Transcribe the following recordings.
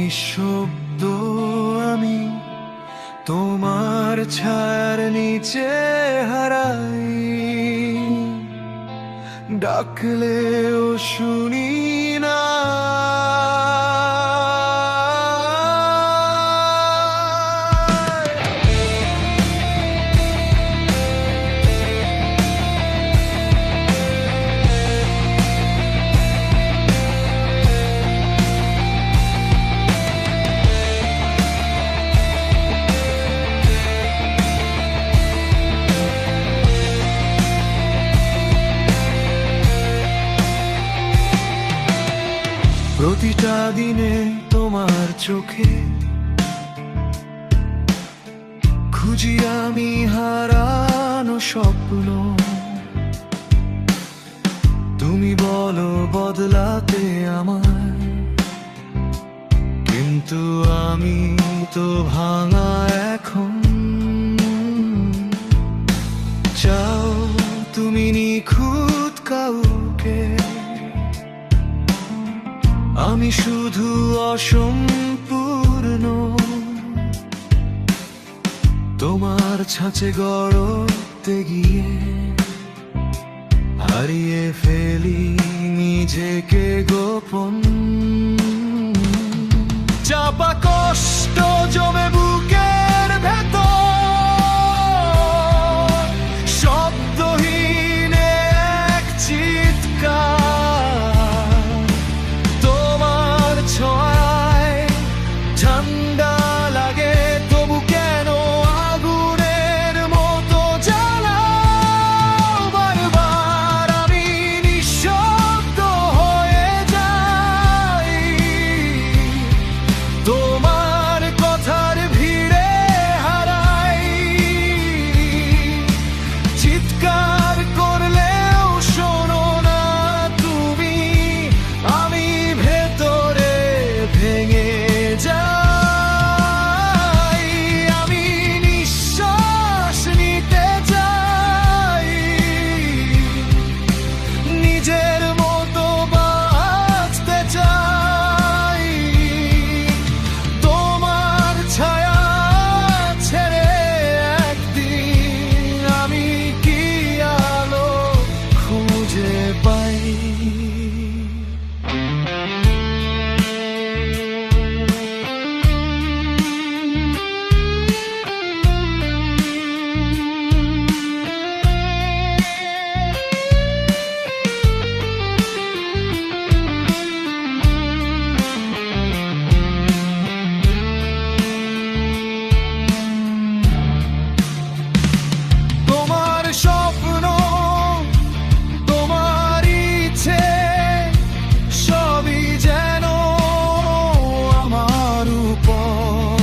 নিঃশব্দ আমি তোমার ছায়ার নিচে হারাই, ডাকলেও শুনি না। প্রতিটা দিনে তোমার চোখে খুঁজি আমি হারানো স্বপ্ন। তুমি বলো বদলাতে আমায়, কিন্তু আমি তো ভাঙা এখন। চাও তুমি নিখুঁত কাউকে, আমি শুধু অসম্পূর্ণ। তোমার ছাঁচে গড়তে গিয়ে হারিয়ে ফেলি নিজেকে গোপন। চাপা কষ্ট জমে বুকের ভেতর, শব্দহীন এক চিৎকার। তোমার ছোঁয়ায় ঠান্ডা লাগে, তবু কেন আগুনের মতো জ্বালাও বারবার। আমি নিঃশব্দ হয়ে যাই, তোমার কথার ভিড়ে হারাই। চিৎকার করলেও শোনো না তুমি, আমি ভেতরে ভেঙে যাই। আমি নিঃশ্বাস নিতে চাই, নিজের মতো বাঁচতে চাই। তোমার ছায়া ছেড়ে একদিন আমি কি আলো খুঁজে পাই। তোমার স্বপ্ন, তোমার ইচ্ছে, সবই যেন আমার উপর।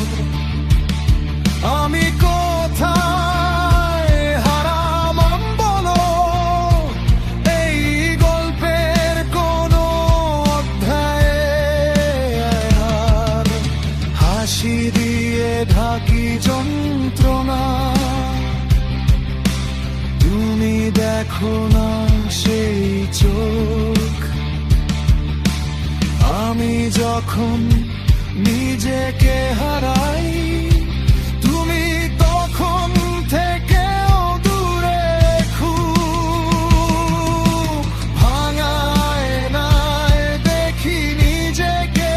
আমি কোথায় হারালাম বলো, এই গল্পের কোনো অধ্যায়ে? আর হাসি দিয়ে ঢাকি যন্ত্রণা, তুমি দেখো না সেই চোখ। আমি যখন নিজেকে হারাই, তুমি তখন থেকেও দূরে। খুব ভাঙায় নাই দেখি নিজেকে,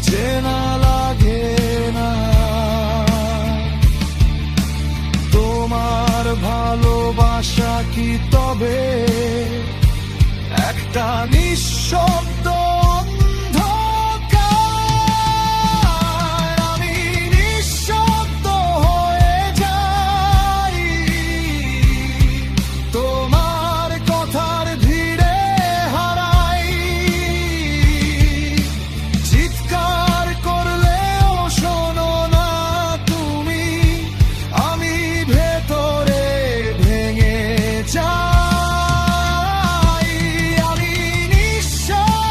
চেনা লাগে না। তোমার ভালোবাসা কি তবে একটা নিঃশব্দ অন্ধকার? আমি নিঃশব্দ হয়ে যাই, তোমার কথার ভিড়ে হারাই। চিৎকার করলেও শোনো না তুমি, আমি ভেতরে ভেঙে যাই। আমি নিঃশ্বাস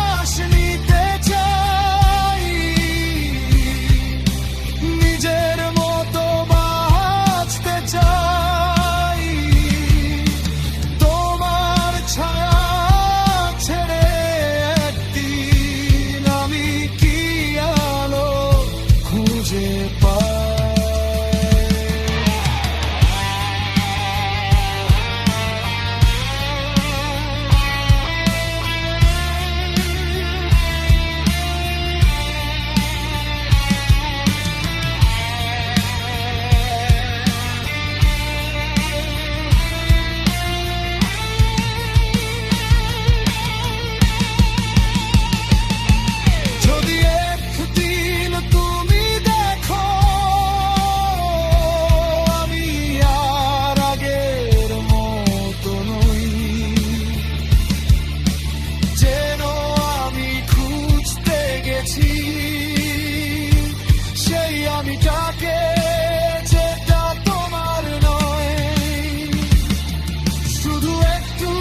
খুঁজে পায়। যদি একদিন তুমি দেখো আমি আর আগের মতো নই, যেন আমি খুঁজতে গেছি সেই আমিটাকে, যেটা তোমার নয়। শুধু একটু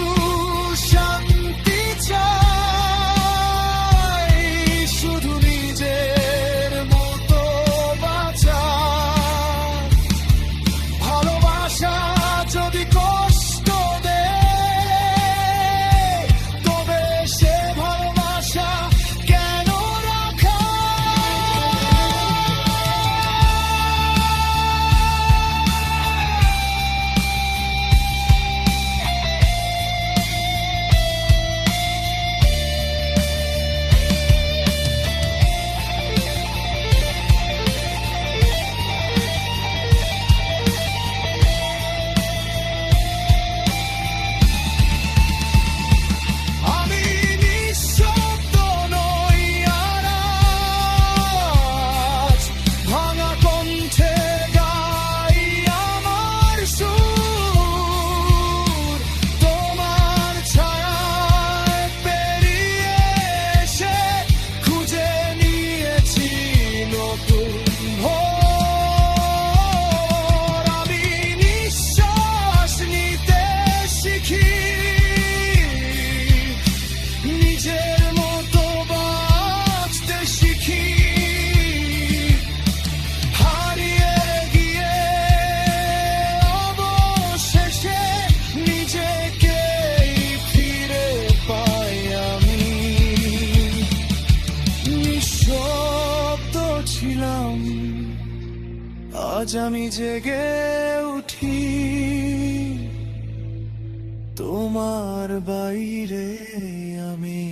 শান্তি চাই, শুধু নিজের মতো বাঁচা। ভালোবাসা যদি কষ্ট দেয়, তবে সে ভালোবাসা কেন রাখা? আমি নিঃশব্দ নই আর আজ ভাঙা কণ্ঠে গাই আমার সুর। তোমার ছায়ায় পেরিয়ে এসে খুঁজে নিয়েছি নতুন ভোর। আমি নিঃশ্বাস নিতে শিখি, নিজের মতো বাঁচতে শিখি। হারিয়ে গিয়ে অবশেষে নিজেকেই ফিরে পাই আমি। নিঃশব্দ ছিলাম, আজ আমি জেগে উঠি তোমার বাইরে আমি।